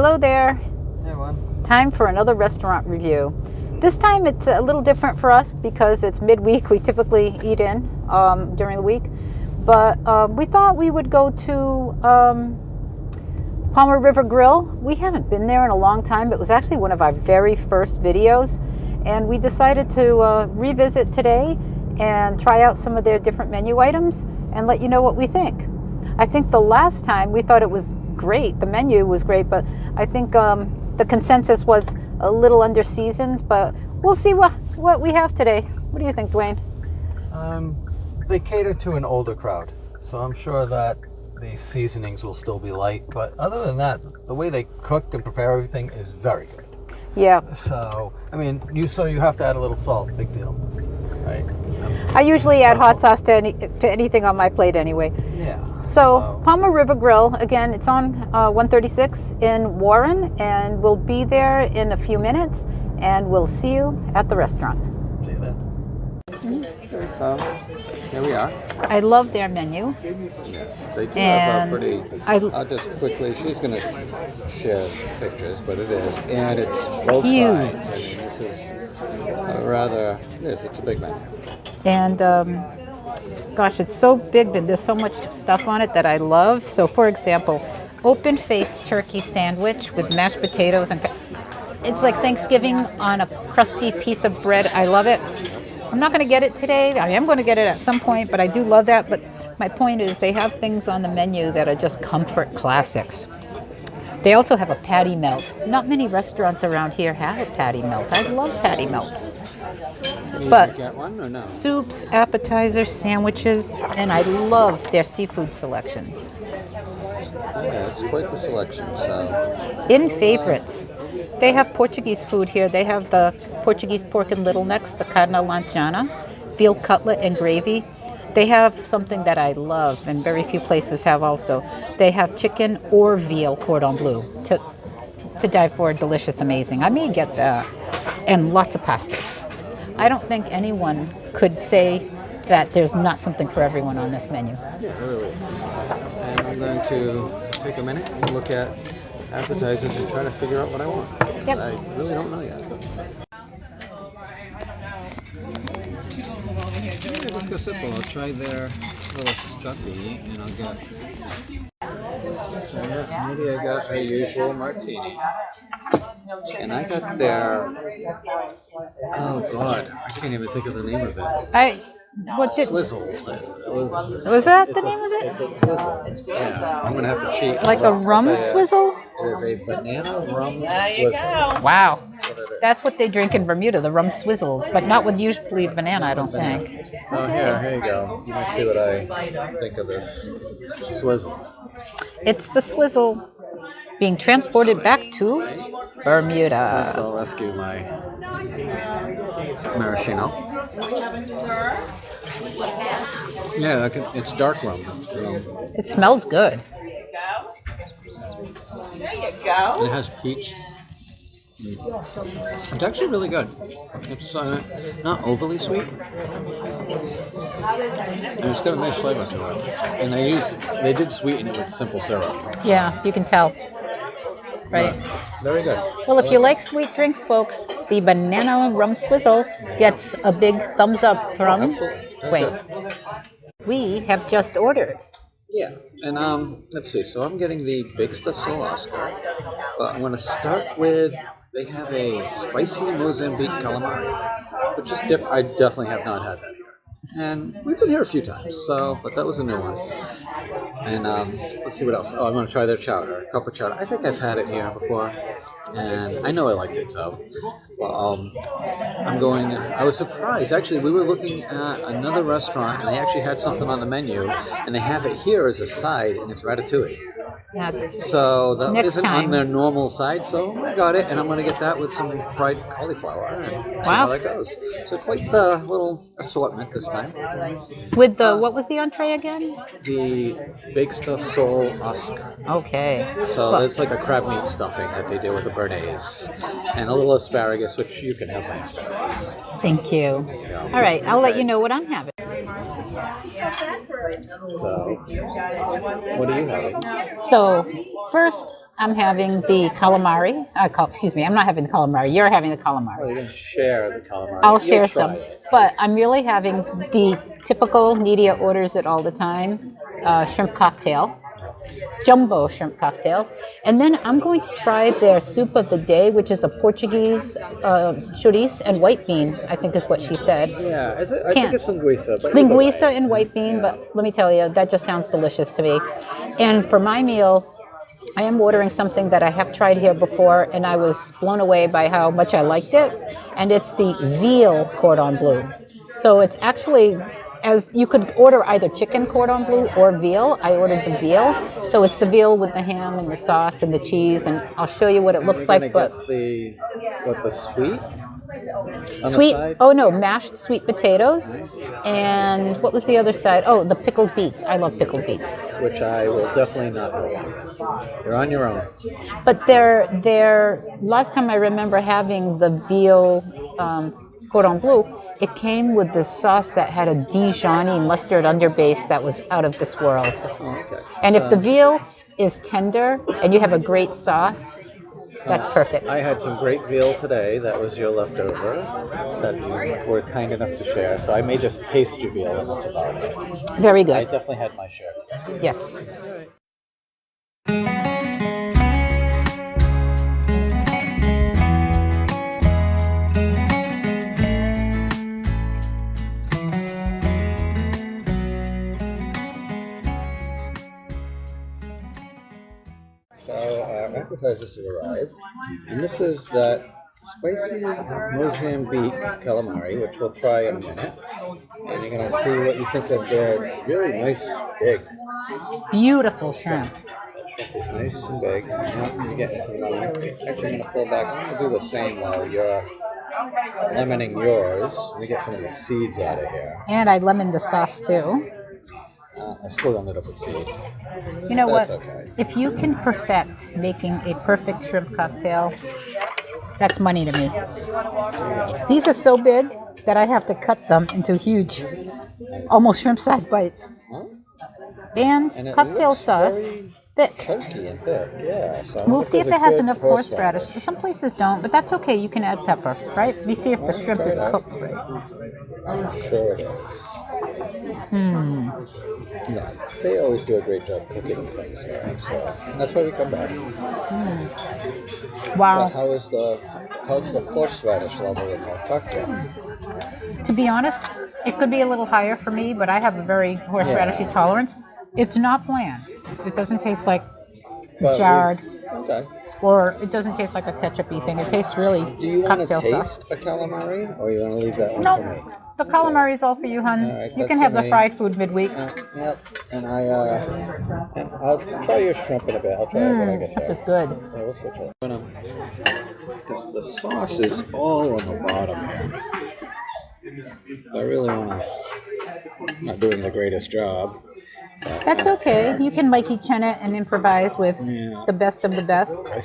Hello there. Hey, everyone. Time for another restaurant review. This time it's a little different for us because it's midweek. We typically eat in during the week. But we thought we would go to Palmer River Grille. We haven't been there in a long time. It was actually one of our very first videos. And we decided to revisit today and try out some of their different menu items and let you know what we think. I think the last time we thought it was great. The menu was great, but I think the consensus was a little under-seasoned, but we'll see what we have today. What do you think, Duane? They cater to an older crowd, so I'm sure that the seasonings will still be light, but other than that, the way they cook and prepare everything is very good. Yeah. So, I mean, you have to add a little salt, big deal, right? I usually add hot sauce to anything on my plate anyway. Yeah. So Palmer River Grille, again, it's on 136 in Warren, and we'll be there in a few minutes, and we'll see you at the restaurant. See you there. So, here we are. I love their menu. Yes, they do And have a pretty, I'll just quickly, she's going to share pictures, but it is, and it's both Huge. sides. I mean, this is it's a big menu. And gosh, it's so big that there's so much stuff on it that I love. So for example, open-faced turkey sandwich with mashed potatoes, and it's like Thanksgiving on a crusty piece of bread. I love it. I'm not going to get it today. I am going to get it at some point, but I do love that. But my point is they have things on the menu that are just comfort classics. They also have a patty melt. Not many restaurants around here have a patty melt. I love patty melts. But Get one or no? soups, appetizers, sandwiches, and I love their seafood selections. Yeah, it's quite the selection. So In favorites, they have Portuguese food here. They have the Portuguese pork and little necks, the carne lanchana, veal cutlet and gravy. They have something that I love, and very few places have also. They have chicken or veal cordon bleu to die for. Delicious, amazing. I may get that. And lots of pastas. I don't think anyone could say that there's not something for everyone on this menu. yeah, really. And I'm going to take a minute and look at appetizers and try to figure out what I want. Yep. I really don't know yet. Yeah, just go simple. I'll try their little stuffy, and I'll get. So maybe I got a usual martini, and I got their. Oh God, I can't even think of the name of it. Swizzle. Was that the name of it? It's a swizzle. Yeah, I'm gonna have to cheat. Like a rum swizzle? It is a banana rum There you swizzle. go. Wow. That's what they drink in Bermuda, the rum swizzles, but not with usually banana, I don't think. So here you go. You can see what I think of this swizzle. It's the swizzle being transported back to First, Bermuda. I'll rescue my maraschino. Yeah, it's dark rum. It smells good. There you go. It has peach. It's actually really good. It's not overly sweet. And it's got a nice flavor to it. And they did sweeten it with simple syrup. Yeah, you can tell. Right. But very good. Well, if you like sweet drinks, folks, the banana rum swizzle gets a big thumbs up from Absolutely. That's Wait. good. We have just ordered. Yeah, and let's see. So I'm getting the big stuffed sole Oscar, but I'm going to start with. They have a spicy Mozambique calamari, which is different. I definitely have not had that here, and we've been here a few times. So, but that was a new one. And let's see what else. Oh, I'm going to try their chowder, copper chowder. I think I've had it here before, and I know I liked it. So, I was surprised. Actually, we were looking at another restaurant, and they actually had something on the menu, and they have it here as a side, and it's ratatouille. Yeah, it's So that Next isn't time. on their normal side, so I got it, and I'm going to get that with some fried cauliflower, and see Wow. how that goes. So quite the little assortment this time. with the, what was the entree again? The big stuffed sole Oscar. Okay. So Well, it's like a crab meat stuffing that they do with the béarnaise, and a little asparagus, which you can have my asparagus. thank you. All right, I'll let you know what I'm having. So, what are you having? So first, I'm having the calamari. Excuse me, I'm not having the calamari. You're having the Oh, calamari. you're going to share the calamari. I'll You'll share try some, it. but I'm really having the typical Nidia orders it all the time, shrimp cocktail, jumbo shrimp cocktail, and then I'm going to try their soup of the day, which is a Portuguese chouriço and white bean. I think is what she said. Yeah, I think it's linguiça, but Linguiça and white bean, but let me tell you, that just sounds delicious to me. And for my meal, I am ordering something that I have tried here before, and I was blown away by how much I liked it. And it's the veal cordon bleu. So it's actually, as you could order either chicken cordon bleu or veal. I ordered the veal. So it's the veal with the ham and the sauce and the cheese, and I'll show you what it looks like. But the sweet? Sweet, oh no, mashed sweet potatoes. And what was the other side? Oh, the pickled beets. I love pickled beets. Which I will definitely not have. You're on your own. But their last time I remember having the veal cordon bleu, it came with this sauce that had a Dijon-y mustard underbase that was out of this world. Oh, okay. And if the veal is tender and you have a great sauce, that's perfect. I had some great veal today. That was your leftover that you were kind enough to share. So I may just taste your veal, and that's about it. Very I good. definitely had my share. Yes. So appetizers have arrived, and this is that spicy Mozambique calamari, which we'll try in a minute. And you're gonna see what you think of their really nice, big. Beautiful shrimp. Shrimp is nice and big. Now you're getting some lemon. Actually, I'm gonna pull back. I'm gonna do the same while you're lemoning yours. Let me get some of the seeds out of here. And I lemoned the sauce too. I still ended up with seeds. You know That's what? okay. If you can perfect making a perfect shrimp cocktail, that's money to me. These are so big that I have to cut them into huge, almost shrimp-sized bites. Huh? And And it cocktail looks sauce, very thick. chunky and thick, yeah. So We'll see if it there's a has good enough horseradish. Some places don't, but that's okay. You can add pepper, right? We see if the shrimp is cooked right. I'm sure it is. Yeah, they always do a great job cooking things here, so that's why we come back. Wow. But how's the horseradish level in the cocktail? To be honest, it could be a little higher for me, but I have a very horseradishy tolerance. It's not bland. It doesn't taste like But jarred, okay. or it doesn't taste like a ketchup-y thing. It tastes really Do you want to cocktail sauce. taste a calamari, or you want to leave that one for me? No, the calamari is all for you, hon. All right, You can that's have the for me. fried food midweek. Yep. And I'll try your shrimp in a bit. I'll try it when I get Shrimp there. is good. Yeah, we'll switch it. The sauce is all on the bottom here. I really want to. Not doing the greatest job. That's okay. You can Mikey Chen it and improvise with Yeah. the best of the best. I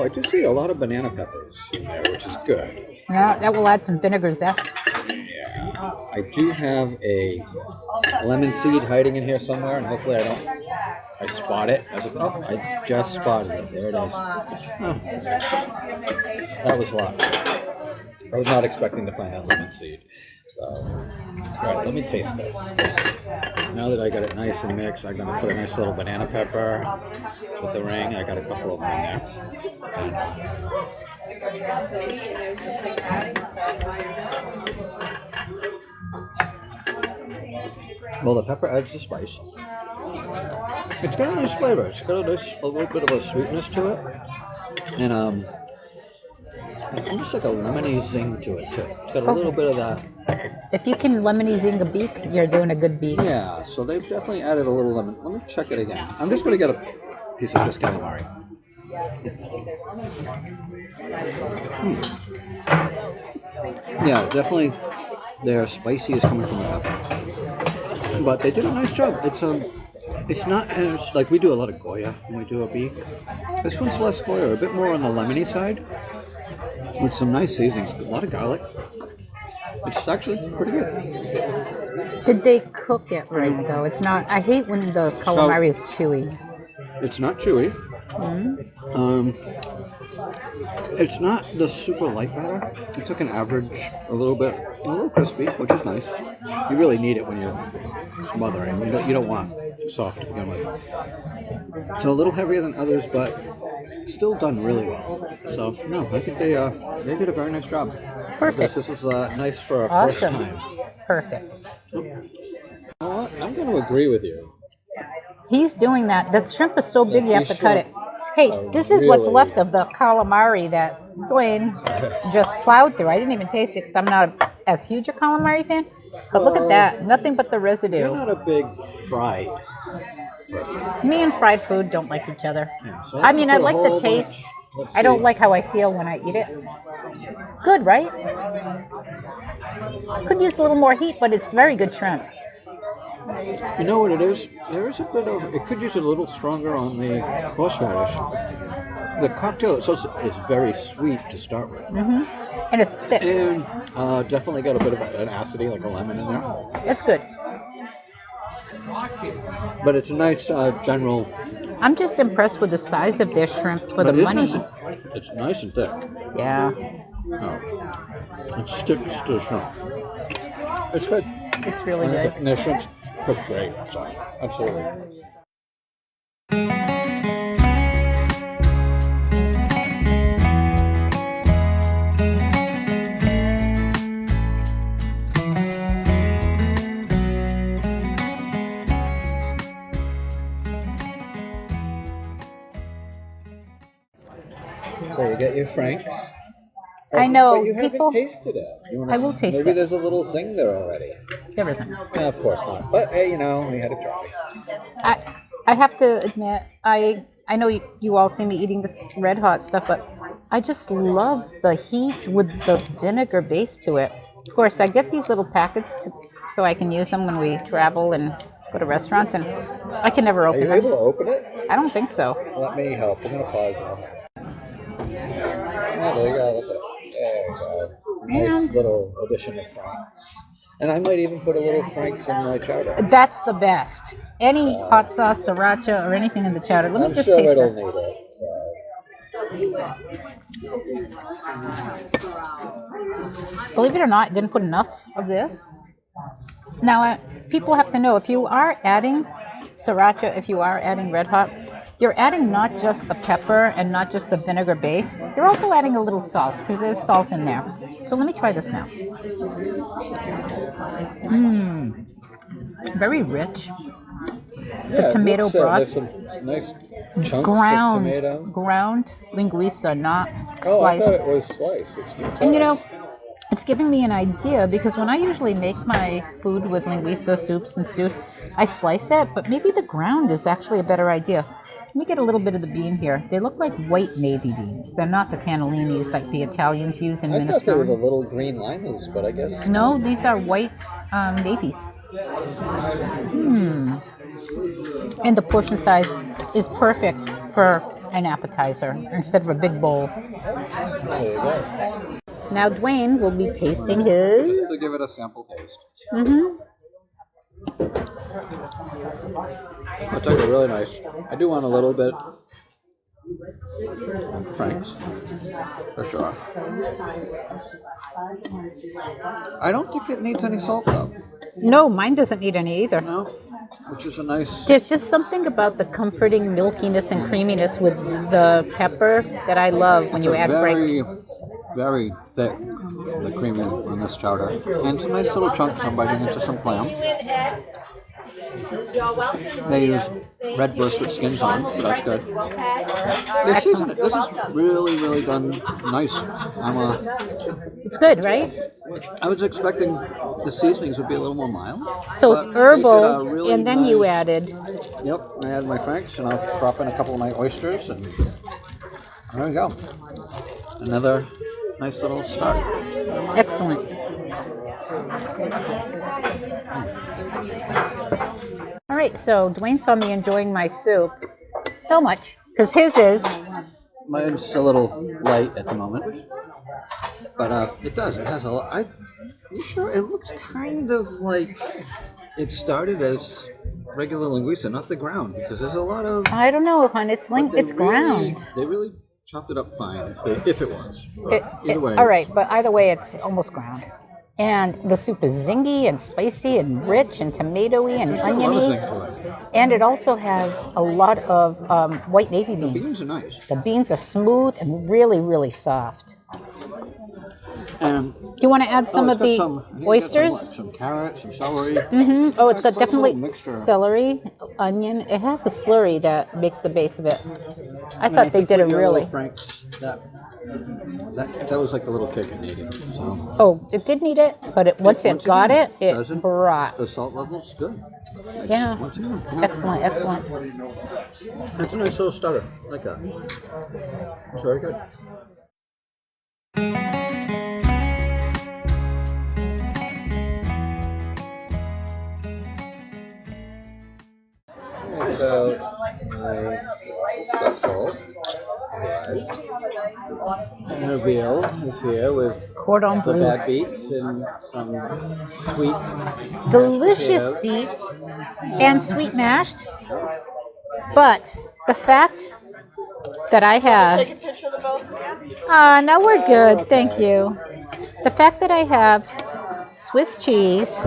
do see a lot of banana peppers in there, which is good. Yeah, that will add some vinegar zest. Yeah. I do have a lemon seed hiding in here somewhere, and hopefully I spot it. I just spotted it. There it is. Oh. That was luck. I was not expecting to find that lemon seed. So, all right, let me taste this. Now that I got it nice and mixed, I'm going to put a nice little banana pepper with the ring. I got a couple of them in there. Well, the pepper adds the spice. It's got a nice flavor. It's got a little bit of a sweetness to it, and almost like a lemony zing to it too. It's got a little bit of that. If you can lemony zing a beak, you're doing a good beak. Yeah, so they've definitely added a little lemon. Let me check it again. I'm just going to get a piece of this calamari. Yeah, definitely their spicy is coming from the pepper. But they did a nice job. It's not as, like we do a lot of Goya when we do a beak. This one's less Goya, a bit more on the lemony side. With some nice seasonings, a lot of garlic, which is actually pretty good. Did they cook it right though? It's not. I hate when the calamari is chewy. It's not chewy. It's not the super light batter. It's like an average, a little crispy, which is nice. You really need it when you're smothering. You don't want soft to begin with. So a little heavier than others, but still done really well. So no, I think they did a very nice job. Perfect. This was nice for our first Awesome. time. Perfect. You know what? I'm going to agree with you. He's doing that. The shrimp is so big you have to These cut it. shrimp Hey, are this is what's really- left of the calamari that Duane just plowed through. I didn't even taste it because I'm not as huge a calamari fan. But look at that. Nothing but the You're residue. not a big fried person. Me and fried food don't like each other. Yeah, so I mean, I put a like the whole taste. bunch. Let's I don't see. like how I feel when I eat it. Good, right? Could use a little more heat, but it's very good shrimp. You know what it is? There is a bit of. It could use it a little stronger on the horseradish. The cocktail itself is very sweet to start with, And it's thick. and definitely got a bit of an acidity, like a lemon in there. It's good. But it's a nice general. I'm just impressed with the size of their shrimp for the but it is money. It's nice and thick. Yeah, Oh, it sticks to the shrimp. It's good. it's really good. And their shrimp's cooked great. So absolutely. So you get your Franks. I know, But you people- haven't tasted it. I will taste maybe it. there's a little thing there already. There isn't. No, of course not. But hey, we had a try. I have to admit, I know you all see me eating this red hot stuff, but I just love the heat with the vinegar base to it. Of course, I get these little packets so I can use them when we travel and go to restaurants, and I can never Are open you them. able to open it? I don't think so. Let me help. I'm gonna pause now. Yeah, there you go. Look at it. There you go. Nice little addition of Franks. And I might even put a little Franks in my chowder. That's the best. Any hot sauce, sriracha, or anything in the chowder. Let me I'm just sure taste it'll this. need it. So. Believe it or not, I didn't put enough of this. Now, people have to know, if you are adding sriracha, if you are adding red hot, you're adding not just the pepper and not just the vinegar base. You're also adding a little salt because there's salt in there. So let me try this now. Very rich. Yeah, tomato looks, broth. There's some nice chunks of tomato. Ground linguiça, not Oh, I sliced. thought it was sliced. It's not And you know, sliced. it's giving me an idea because when I usually make my food with linguiça soups and stews, I slice it, but maybe the ground is actually a better idea. Let me get a little bit of the bean here. They look like white navy beans. They're not the cannellinis like the Italians use in I thought they were the minestrone. little green limas, but I guess. No, these are white navies. And the portion size is perfect for an appetizer instead of a big bowl. There you go. Now Duane will be tasting Just to his. give it a sample taste. It's actually really nice. I do want a little bit of Frank's, for sure. I don't think it needs any salt though. No, mine doesn't need any either. No, which is a nice. There's just something about the comforting milkiness and creaminess with the pepper that I love when you add very, Frank's. very thick, the cream in this chowder, and some nice little chunks. I'm biting into some clam. They use red burst with skins on, so that's good. This is really, really done nice. It's good, right? I was expecting the seasonings would be a little more mild. So it's but they did a herbal, really and then you nice- added. Yep, I added my Franks, and I'll drop in a couple of my oysters, and there we go. Another nice little start. Excellent. All right, so Duane saw me enjoying my soup so much because his is. Mine's a little light at the moment, but it has a lot. You sure? It looks kind of like it started as regular linguiça, not the ground, because there's a lot of. I don't know, hon. It's ground. They really chopped it up fine if it was. But either way. All right, but either way, it's almost ground. And the soup is zingy and spicy and rich and tomatoey and oniony. And it also has a lot of white navy beans. The beans are nice. The beans are smooth and really, really soft. Do you want to add some of the oysters? Some carrots, some celery. Oh, it's got definitely celery, onion. It has a slurry that makes the base of it. I thought they did it really. Frank's, that was like the little kick it needed. So. Oh, it did need it, but once it got it brought. The salt level's good. Yeah. Excellent, excellent. That's a nice little starter. I like that. It's very good. So my stuffed sole arrived. And her veal is here with cordon bleu, the bad beets and some sweet, delicious beets and sweet mashed. But the fact that I have, take a picture of the both of you? no, we're good, thank you. The fact that I have Swiss cheese,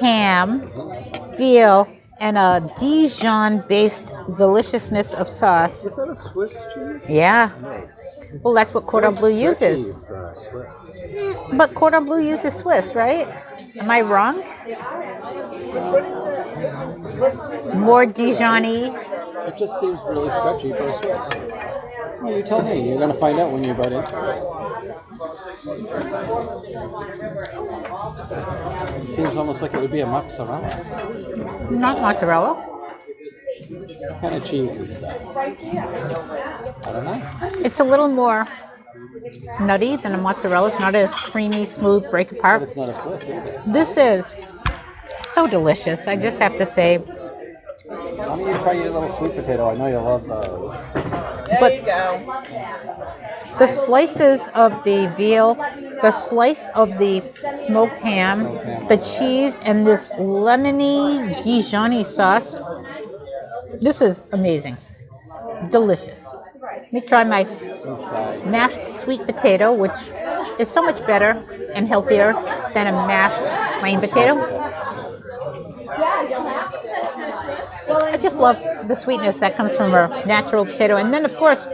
ham, veal, and a Dijon-based deliciousness of sauce. Is that a Swiss cheese? Yeah. Nice. Well, that's what cordon bleu uses. But cordon bleu uses Swiss, right? Am I wrong? More Dijon-y. It just seems really stretchy for a Swiss. Well, you tell me. You're going to find out when you bite into it. Seems almost like it would be a mozzarella. Not mozzarella. What kind of cheese is that? I don't know. It's a little more nutty than a mozzarella. It's not as creamy, smooth, break apart. But it's not a Swiss either. This is so delicious. I just have to say. Why don't you try your little sweet potato? I know you love those. There you go. The slices of the veal, the slice of the smoked ham, the cheese, and this lemony Dijon-y sauce. This is amazing. Delicious. Let me try my mashed sweet potato, which is so much better and healthier than a mashed plain potato. I just love the sweetness that comes from a natural potato. And then, of course,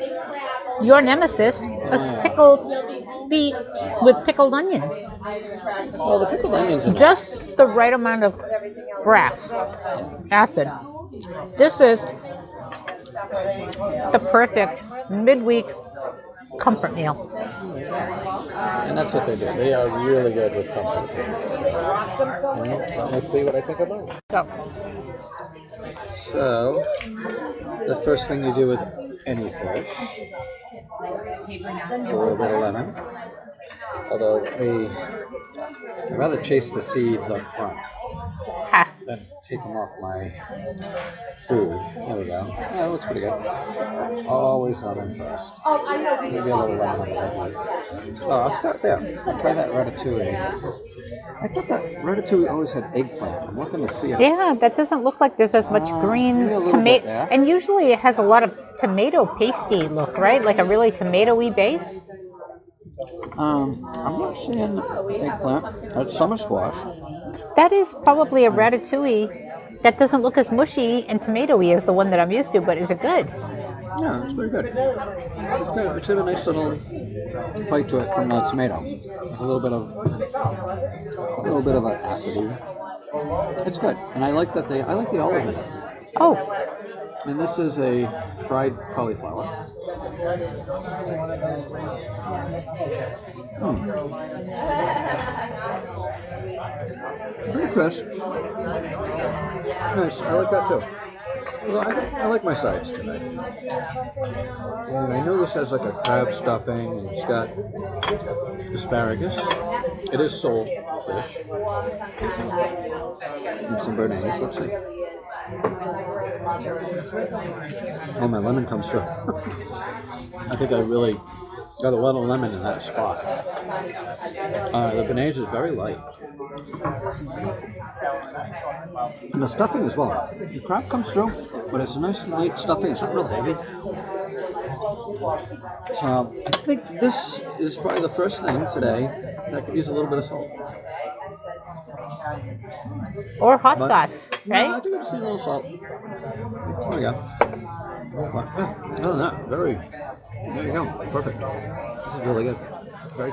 your nemesis is pickled beet with pickled onions. Well, the pickled onions are just the right amount of acid. This is the perfect midweek comfort meal. And that's what they do. They are really good with comfort food. Let's see what I think about it. So, the first thing you do with any fish, a little bit of lemon. Although I'd rather chase the seeds up front than take them off my food. There we go. Yeah, that looks pretty good. Always lemon first. Maybe a little lemon on the edges. Oh, I'll start there. I'll try that ratatouille. I thought that ratatouille always had eggplant. I'm looking to see it. Yeah, that doesn't look like there's as much green tomato. And usually it has a lot of tomato pasty look, right? Like a really tomatoey base. I'm not seeing eggplant. That's summer squash. That is probably a ratatouille that doesn't look as mushy and tomatoey as the one that I'm used to, but is it good? Yeah, it's pretty good. It's good. It's got a nice little bite to it from the tomato. A little bit of an acidity. It's good, and I like the olive in it. Oh. And this is a fried cauliflower. Pretty crisp. Nice. I like that too. Well, I like my sides today. And I know this has like a crab stuffing, and it's got asparagus. It is sole fish. And some béarnaise. Let's see. Oh, my lemon comes through. I think I really Got a lot of lemon in that spot. The béarnaise is very light. And the stuffing as well. The crab comes through, but it's a nice light stuffing. It's not real heavy. So I think this is probably the first thing today that could use a little bit of salt. Or hot sauce, right? No, I think I just need a little salt. There we go. But, yeah, other than that, there you go. Perfect. This is really good. Very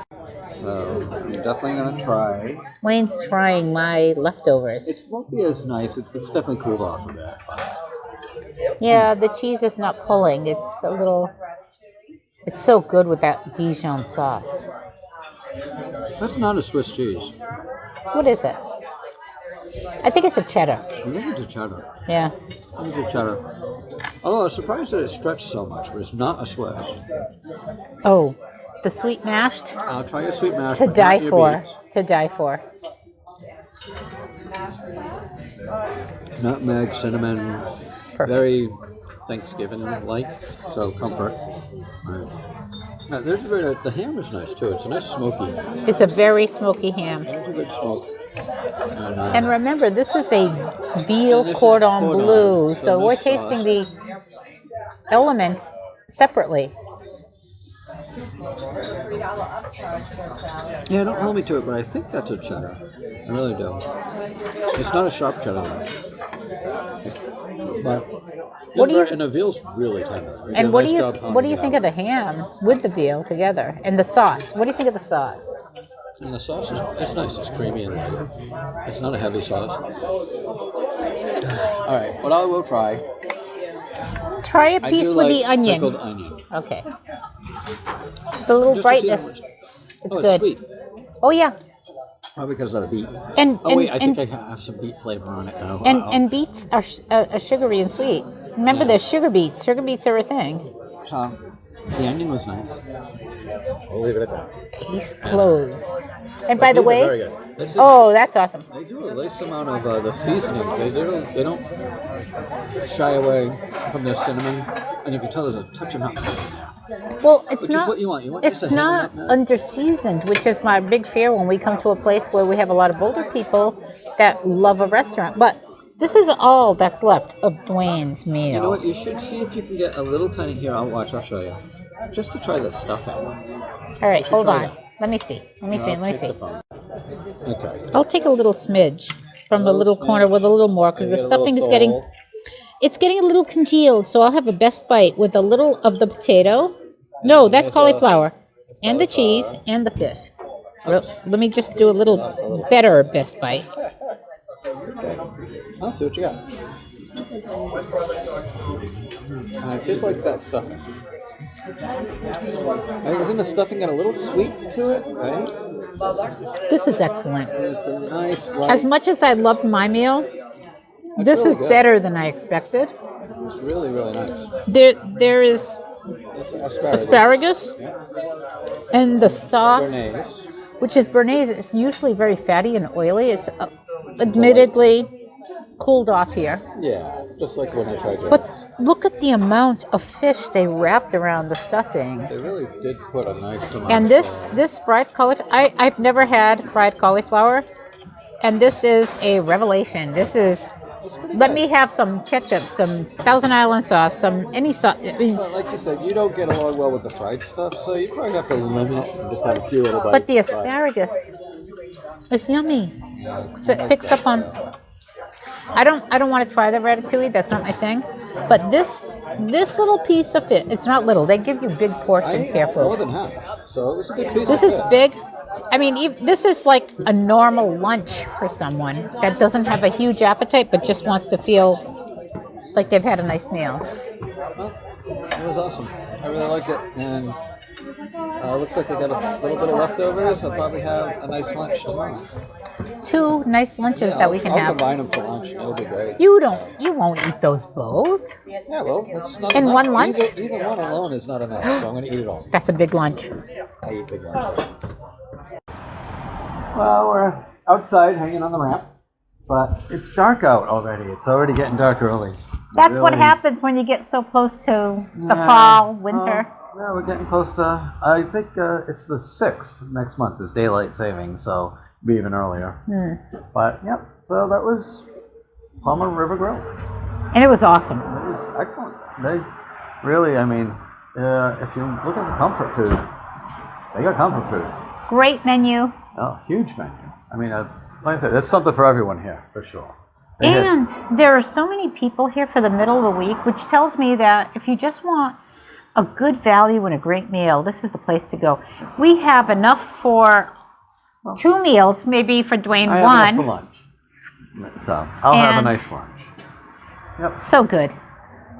So I'm definitely gonna try. Wayne's trying my leftovers. It won't be as nice. It's definitely cooled off a bit. Yeah, the cheese is not pulling. It's a little. It's so good with that Dijon sauce. That's not a Swiss cheese. What is it? I think it's a cheddar. I think it's a cheddar. Yeah. I think it's a cheddar. Although I was surprised that it stretched so much, but it's not a Swiss. Oh, the sweet mashed. I'll try your sweet mash. To but die not your for. beets. To die for. Nutmeg, cinnamon, Perfect. very Thanksgiving-like, so comfort. Right. The ham is nice too. It's a nice smoky. It's a very smoky ham. It's a good smoke. And remember, this is a veal And this is cordon cordon, bleu, so so we're nice tasting sauce. the elements separately. Yeah, don't hold me to it, but I think that's a cheddar. I really do. It's not a sharp cheddar, but What do you- and the veal's really tender. They did a And what nice do you job pounding what do you it think out. of the ham with the veal together and the sauce? What do you think of the sauce? And the sauce is it's nice. It's creamy and light. It's not a heavy sauce. All right, what I will try. Try a I piece do with like the onion. pickled onion. Okay. The little Just to see brightness. how much- It's oh, good. It's sweet. Oh yeah. Probably because of the beet. And Oh wait, I and think I have some beet flavor on it now. and beets are sugary and sweet. Remember, Yeah. there's sugar beets. Sugar beets are a thing. So, the onion was nice. I'll leave it at that. Case closed. And by the These are very way, good. This is- oh, that's awesome. They do a nice amount of the seasonings. They don't shy away from their cinnamon, and you can tell there's a touch of nutmeg. Well, it's Which is not. what you want. You want It's just a hint of not nutmeg. under-seasoned, which is my big fear when we come to a place where we have a lot of older people that love a restaurant. But this is all that's left of Duane's meal. You know what? You should see if you can get a little tiny here. I'll show you. Just to try the stuffing. All right, hold try on. that. Let me see. Let me see. I'll Let me take see. the phone. Okay. I'll take a little smidge from a Little little corner smidge. with a little more because the Get a little stuffing is getting. salt. It's getting a little congealed, so I'll have a best bite with a little of the potato. No, that's There's cauliflower. And the cheese and the fish. Let me just do a little better best bite. I'll see what you got. I did like that stuffing. Isn't the stuffing got a little sweet to it? Right? This is excellent. It's a nice, light, As much as I loved my meal, this really is good. better than I expected. it's really, really nice. There is It's asparagus. asparagus Yeah. and the sauce, Béarnaise. which is béarnaise. It's usually very fatty and oily. It's admittedly cooled off here. Yeah, just like when I tried yours. But look at the amount of fish they wrapped around the stuffing. They really did put a nice amount. And of this fried cauliflower, I've never had fried cauliflower, and this is a revelation. This is, let me have some ketchup, some Thousand Island sauce, some any sauce. I mean, But like you said, you don't get along well with the fried stuff, so you probably have to limit and just have a few little bites. but the asparagus is yummy. It picks up on. I don't want to try the ratatouille. That's not my thing. But this little piece of it, it's not little. They give you big portions here, more folks. than half. So it was a good piece. This of is fish. big. I mean, this is like a normal lunch for someone that doesn't have a huge appetite but just wants to feel like they've had a nice meal. Well, it was awesome. I really liked it, and looks like we got a little bit of leftovers. I'll probably have a nice lunch tomorrow. 2 nice lunches that we can I'll have. combine them for lunch. It'll be great. You won't eat those both. Yeah, well, that's not In enough. one lunch? Either one alone is not enough, so I'm going to eat it all. That's a big lunch. I eat big lunch. Well, we're outside hanging on the ramp, but it's dark out already. It's already getting dark early. That's what Really- happens when you get so close to the Yeah. fall, winter. Yeah, we're getting close to. I think it's the 6th next month is daylight savings, so it'll be even earlier. But yep. So that was Palmer River Grille. And it was awesome. It was excellent. They really, I mean, if you look at the comfort food, they got comfort food. Great menu. Oh, huge menu. I mean, like I said, there's something for everyone here, for sure. And there are so many people here for the middle of the week, which tells me that if you just want a good value and a great meal, this is the place to go. We have enough for 2 meals, maybe for Duane I one. have enough for lunch. So I'll have a nice lunch. Yep. So good.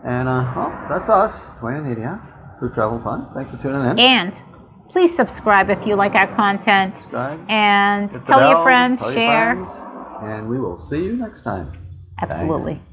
And, well, that's us, Duane and I, Food Travel Fun. Thanks for tuning in. And please subscribe if you like our content. Subscribe. And Hit the tell your bell, friends, tell your share. friends, and we will see you next time. Absolutely. Thanks.